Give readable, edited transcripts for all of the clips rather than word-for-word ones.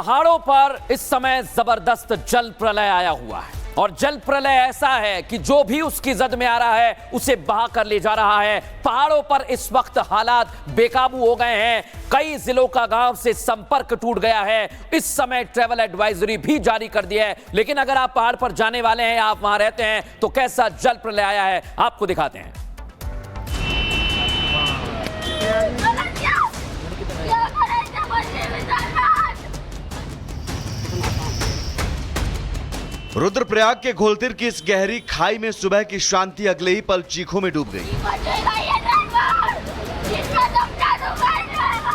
पहाड़ों पर इस समय जबरदस्त जल प्रलय आया हुआ है और जल प्रलय ऐसा है कि जो भी उसकी जद में आ रहा है उसे बहा कर ले जा रहा है। पहाड़ों पर इस वक्त हालात बेकाबू हो गए हैं। कई जिलों का गांव से संपर्क टूट गया है। इस समय ट्रैवल एडवाइजरी भी जारी कर दी है। लेकिन अगर आप पहाड़ पर जाने वाले हैं, आप वहां रहते हैं, तो कैसा जल प्रलय आया है आपको दिखाते हैं। रुद्रप्रयाग के घोलतीर की इस गहरी खाई में सुबह की शांति अगले ही पल चीखों में डूब गई।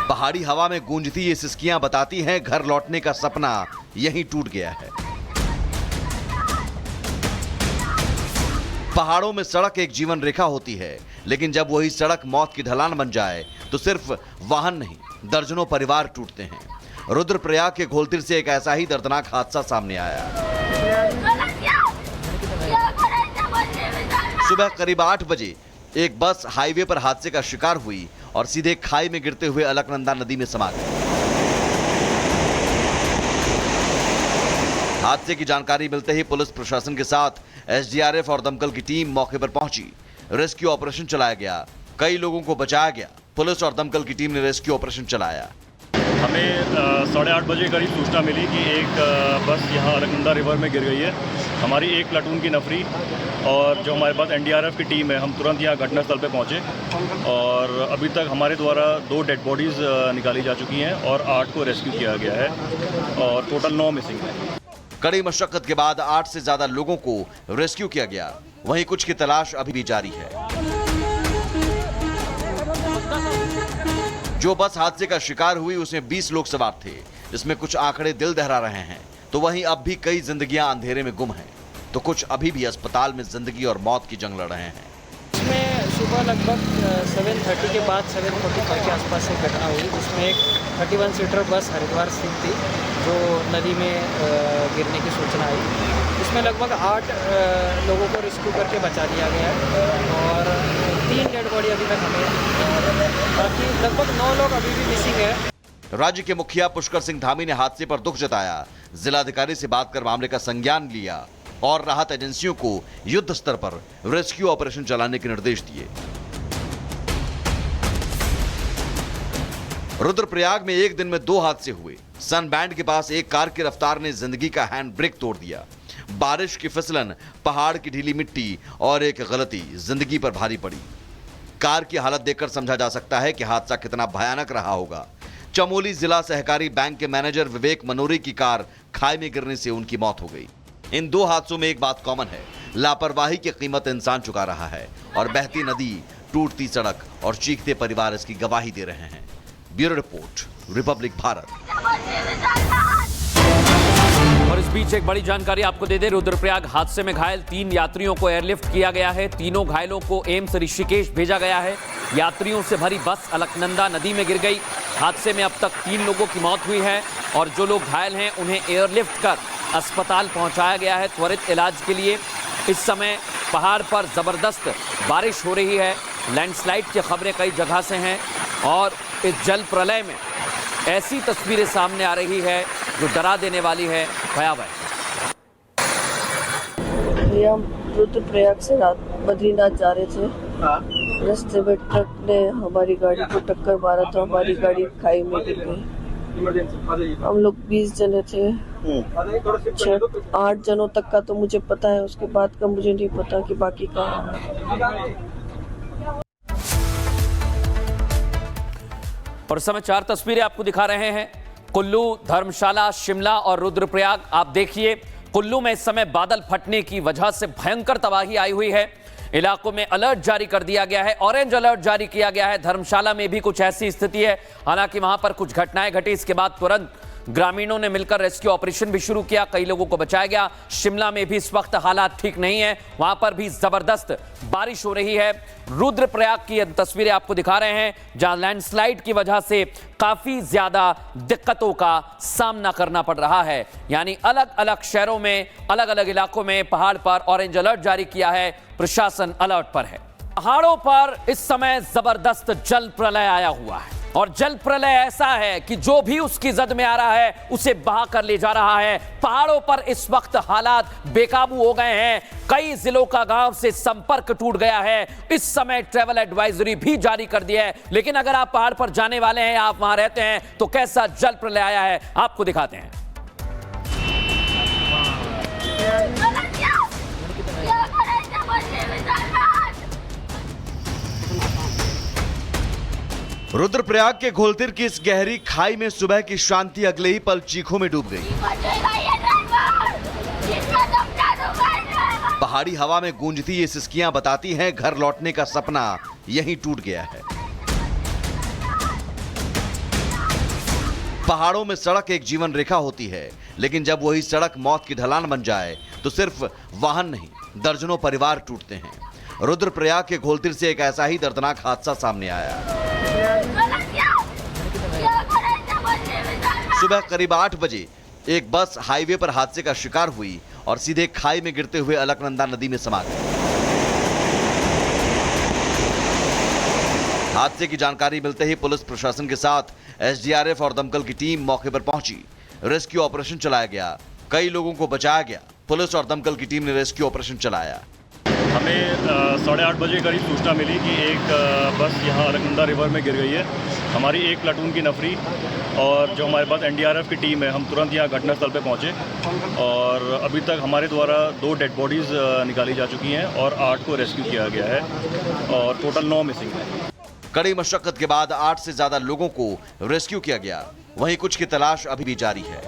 पहाड़ी हवा में गूंजती ये सिसकियां बताती हैं घर लौटने का सपना यहीं टूट गया है। पहाड़ों में सड़क एक जीवन रेखा होती है, लेकिन जब वही सड़क मौत की ढलान बन जाए तो सिर्फ वाहन नहीं, दर्जनों परिवार टूटते हैं। रुद्रप्रयाग के घोलतीर से एक ऐसा ही दर्दनाक हादसा सामने आया। सुबह करीब 8 बजे एक बस हाईवे पर हादसे का शिकार हुई और सीधे खाई में गिरते हुए अलकनंदा नदी में समा गई। हादसे की जानकारी मिलते ही पुलिस प्रशासन के साथ एसडीआरएफ और दमकल की टीम मौके पर पहुंची। रेस्क्यू ऑपरेशन चलाया गया, कई लोगों को बचाया गया। पुलिस और दमकल की टीम ने रेस्क्यू ऑपरेशन चलाया। हमें 8:30 बजे करीब सूचना मिली कि एक बस यहाँ अलकनंदा रिवर में गिर गई है। हमारी एक प्लाटून की नफरी और जो हमारे पास एनडीआरएफ की टीम है, हम तुरंत यहाँ घटनास्थल पे पहुँचे और अभी तक हमारे द्वारा 2 डेड बॉडीज़ निकाली जा चुकी हैं और 8 को रेस्क्यू किया गया है और टोटल 9 मिसिंग हैं। कड़ी मशक्कत के बाद 8 से ज्यादा लोगों को रेस्क्यू किया गया। वहीं कुछ की तलाश अभी भी जारी है। जो बस हादसे का शिकार हुई उसमें 20 लोग सवार थे। इसमें कुछ आंकड़े दिल दहला रहे हैं, तो वहीं अब भी कई जिंदगियां अंधेरे में गुम हैं, तो कुछ अभी भी अस्पताल में जिंदगी और मौत की जंग लड़ रहे हैं। इसमें सुबह लगभग 7:30 के बाद 7:45 के आसपास से घटना हुई। उसमें एक 31 सीटर बस हरिद्वार से थी जो नदी में गिरने की सूचना आई। इसमें लगभग 8 लोगों को रेस्क्यू करके बचा लिया गया है और 3 डेड बॉडी अभी तक हमें, बाकी लगभग 9 लोग अभी भी मिसिंग है। राज्य के मुखिया पुष्कर सिंह धामी ने हादसे पर दुख जताया, जिलाधिकारी से बात कर मामले का संज्ञान लिया और राहत एजेंसियों को युद्ध स्तर पर रेस्क्यू ऑपरेशन चलाने के निर्देश दिए। रुद्रप्रयाग में एक दिन में 2 हादसे हुए। सनबैंड के पास एक कार की रफ्तार ने जिंदगी का हैंड ब्रेक तोड़ दिया। बारिश की फिसलन, पहाड़ की ढीली मिट्टी और एक गलती जिंदगी पर भारी पड़ी। कार की हालत देखकर समझा जा सकता है कि हादसा कितना भयानक रहा होगा। चमोली जिला सहकारी बैंक के मैनेजर विवेक मनोरी की कार खाई में गिरने से उनकी मौत हो गई। इन 2 हादसों में एक बात कॉमन है, लापरवाही की कीमत इंसान चुका रहा है और बहती नदी, टूटती सड़क और चीखते परिवार इसकी गवाही दे रहे हैं। Bureau report, Republic Bharat. और इस बीच एक बड़ी जानकारी आपको दे दें, रुद्रप्रयाग हादसे में घायल 3 यात्रियों को एयरलिफ्ट किया गया है। तीनों घायलों को एम्स ऋषिकेश भेजा गया है। यात्रियों से भरी बस अलकनंदा नदी में गिर गई। हादसे में अब तक 3 लोगों की मौत हुई है और जो लोग घायल हैं उन्हें एयरलिफ्ट कर अस्पताल पहुंचाया गया है त्वरित इलाज के लिए। इस समय पहाड़ पर जबरदस्त बारिश हो रही है। लैंडस्लाइड की खबरें कई जगह से हैं और इस जल प्रलय में ऐसी तस्वीरें सामने आ रही है जो डरा देने वाली है, भयावह। हम रुद्रप्रयाग से रात बद्रीनाथ जा रहे थे। रास्ते में ट्रक ने हमारी गाड़ी को टक्कर मारा तो हमारी गाड़ी खाई में गिर गई। हम लोग 20 जने थे। 8 जनों तक का तो मुझे पता है, उसके बाद का मुझे नहीं पता कि बाकी का। और इस समय 4 तस्वीरें आपको दिखा रहे हैं, कुल्लू, धर्मशाला, शिमला और रुद्रप्रयाग। आप देखिए, कुल्लू में इस समय बादल फटने की वजह से भयंकर तबाही आई हुई है। इलाकों में अलर्ट जारी कर दिया गया है, ऑरेंज अलर्ट जारी किया गया है। धर्मशाला में भी कुछ ऐसी स्थिति है, हालांकि वहां पर कुछ घटनाएं घटी। इसके बाद तुरंत ग्रामीणों ने मिलकर रेस्क्यू ऑपरेशन भी शुरू किया, कई लोगों को बचाया गया। शिमला में भी इस वक्त हालात ठीक नहीं है, वहां पर भी जबरदस्त बारिश हो रही है। रुद्रप्रयाग की तस्वीरें आपको दिखा रहे हैं जहां लैंडस्लाइड की वजह से काफी ज्यादा दिक्कतों का सामना करना पड़ रहा है। यानी अलग अलग शहरों में, अलग अलग इलाकों में पहाड़ पर ऑरेंज अलर्ट जारी किया है, प्रशासन अलर्ट पर है। पहाड़ों पर इस समय जबरदस्त जल प्रलय आया हुआ है और जल प्रलय ऐसा है कि जो भी उसकी जद में आ रहा है उसे बहा कर ले जा रहा है। पहाड़ों पर इस वक्त हालात बेकाबू हो गए हैं। कई जिलों का गांव से संपर्क टूट गया है। इस समय ट्रैवल एडवाइजरी भी जारी कर दिया है। लेकिन अगर आप पहाड़ पर जाने वाले हैं, आप वहां रहते हैं, तो कैसा जल प्रलय आया है आपको दिखाते हैं। रुद्रप्रयाग के घोलतीर की इस गहरी खाई में सुबह की शांति अगले ही पल चीखों में डूब गई। पहाड़ी हवा में गूंजती ये सिसकियां बताती हैं घर लौटने का सपना यहीं टूट गया है। पहाड़ों में सड़क एक जीवन रेखा होती है, लेकिन जब वही सड़क मौत की ढलान बन जाए तो सिर्फ वाहन नहीं, दर्जनों परिवार टूटते हैं। रुद्रप्रयाग के घोलतीर से एक ऐसा ही दर्दनाक हादसा सामने आया। सुबह करीब 8 बजे एक बस हाईवे पर हादसे का शिकार हुई और सीधे खाई में गिरते हुए अलकनंदा नदी में समा गई। हादसे की जानकारी मिलते ही पुलिस प्रशासन के साथ एसडीआरएफ और दमकल की टीम मौके पर पहुंची। रेस्क्यू ऑपरेशन चलाया गया, कई लोगों को बचाया गया। पुलिस और दमकल की टीम ने रेस्क्यू ऑपरेशन चलाया। हमें 8:30 बजे करीब सूचना मिली कि एक बस यहाँ अलकनंदा रिवर में गिर गई है। हमारी एक प्लाटून की नफरी और जो हमारे पास एनडीआरएफ की टीम है, हम तुरंत यहाँ घटनास्थल पे पहुँचे और अभी तक हमारे द्वारा 2 डेड बॉडीज़ निकाली जा चुकी हैं और 8 को रेस्क्यू किया गया है और टोटल 9 मिसिंग है। कड़ी मशक्कत के बाद 8 से ज्यादा लोगों को रेस्क्यू किया गया, वहीं कुछ की तलाश अभी भी जारी है।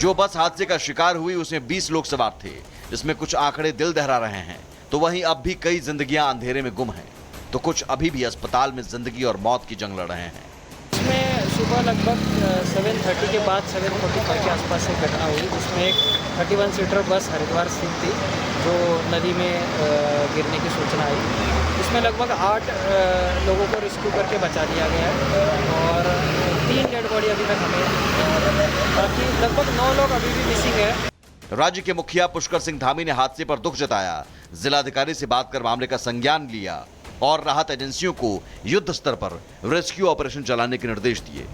जो बस हादसे का शिकार हुई उसमें 20 लोग सवार थे। इसमें कुछ आंकड़े दिल दहला रहे हैं। तो वहीं अब भी कई जिंदगियां अंधेरे में गुम हैं, तो कुछ अभी भी अस्पताल में जिंदगी और मौत की जंग लड़ रहे हैं। इसमें सुबह लगभग 7:30 के बाद 7:45 के आसपास एक घटना हुई, जिसमें एक 31 सीटर बस हरिद्वार स्थित थी जो नदी में गिरने की सूचना आई। इसमें लगभग 8 लोगों को रेस्क्यू करके बचा लिया गया है और 3 डेड बॉडी अभी तक हमें, बाकी लगभग 9 लोग अभी भी मिसिंग है। राज्य के मुखिया पुष्कर सिंह धामी ने हादसे पर दुख जताया, जिलाधिकारी से बात कर मामले का संज्ञान लिया और राहत एजेंसियों को युद्ध स्तर पर रेस्क्यू ऑपरेशन चलाने के निर्देश दिए।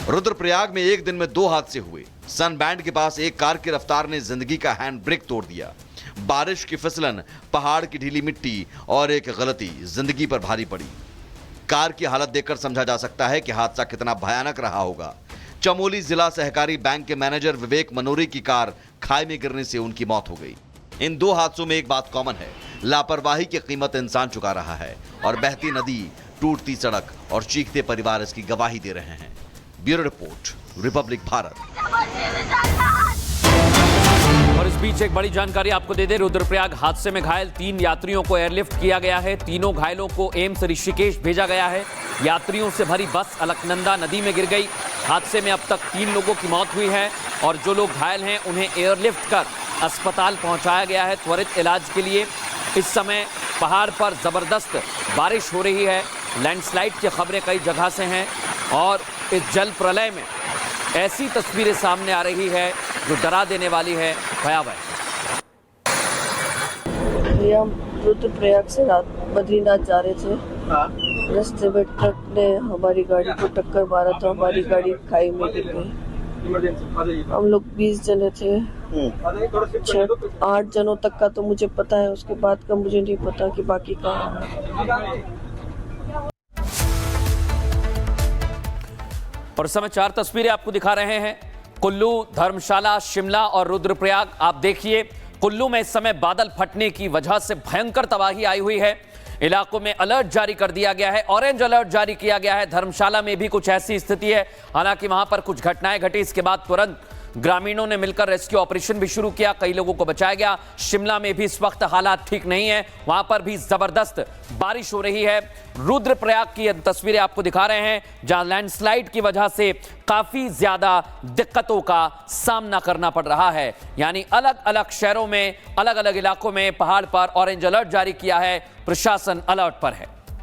रुद्रप्रयाग में एक दिन में 2 हादसे हुए। सनबैंड के पास एक कार की रफ्तार ने जिंदगी का हैंड ब्रेक तोड़ दिया। बारिश की फिसलन, पहाड़ की ढीली मिट्टी और एक गलती जिंदगी पर भारी पड़ी। कार की हालत देखकर समझा जा सकता है कि हादसा कितना भयानक रहा होगा। चमोली जिला सहकारी बैंक के मैनेजर विवेक मनोरी की कार खाई में गिरने से उनकी मौत हो गई। इन 2 हादसों में एक बात कॉमन है, लापरवाही की कीमत इंसान चुका रहा है और बहती नदी, टूटती सड़क और चीखते परिवार इसकी गवाही दे रहे हैं। Bureau report, Republic Bharat. और इस बीच एक बड़ी जानकारी आपको दे दें, रुद्रप्रयाग हादसे में घायल 3 यात्रियों को एयरलिफ्ट किया गया है। तीनों घायलों को एम्स ऋषिकेश भेजा गया है। यात्रियों से भरी बस अलकनंदा नदी में गिर गई। हादसे में अब तक 3 लोगों की मौत हुई है और जो लोग घायल हैं उन्हें एयरलिफ्ट कर अस्पताल पहुंचाया गया है त्वरित इलाज के लिए। इस समय पहाड़ पर जबरदस्त बारिश हो रही है। लैंडस्लाइड की खबरें कई जगह से हैं और इस जल प्रलय में ऐसी तस्वीरें सामने आ रही है जो डरा देने वाली है, भयावह। हम रुद्रप्रयाग से रात बद्रीनाथ जा रहे थे। रास्ते में ट्रक ने हमारी गाड़ी को टक्कर मारा तो हमारी गाड़ी खाई में गिर गई। हम लोग 20 जने थे। 8 जनों तक का तो मुझे पता है, उसके बाद का मुझे नहीं पता कि बाकी कहाँ है। और इस समय 4 तस्वीरें आपको दिखा रहे हैं। कुल्लू, धर्मशाला, शिमला और रुद्रप्रयाग। आप देखिए, कुल्लू में इस समय बादल फटने की वजह से भयंकर तबाही आई हुई है। इलाकों में अलर्ट जारी कर दिया गया है, ऑरेंज अलर्ट जारी किया गया है। धर्मशाला में भी कुछ ऐसी स्थिति है, हालांकि वहां पर कुछ घटनाएं घटी। इसके बाद तुरंत ग्रामीणों ने मिलकर रेस्क्यू ऑपरेशन भी शुरू किया, कई लोगों को बचाया गया। शिमला में भी इस वक्त हालात ठीक नहीं है, वहां पर भी जबरदस्त बारिश हो रही है। रुद्रप्रयाग की तस्वीरें आपको दिखा रहे हैं, जहां लैंडस्लाइड की वजह से काफी ज्यादा दिक्कतों का सामना करना पड़ रहा है। यानी अलग अलग शहरों में, अलग अलग इलाकों में, पहाड़ पर ऑरेंज अलर्ट जारी किया है, प्रशासन अलर्ट पर है।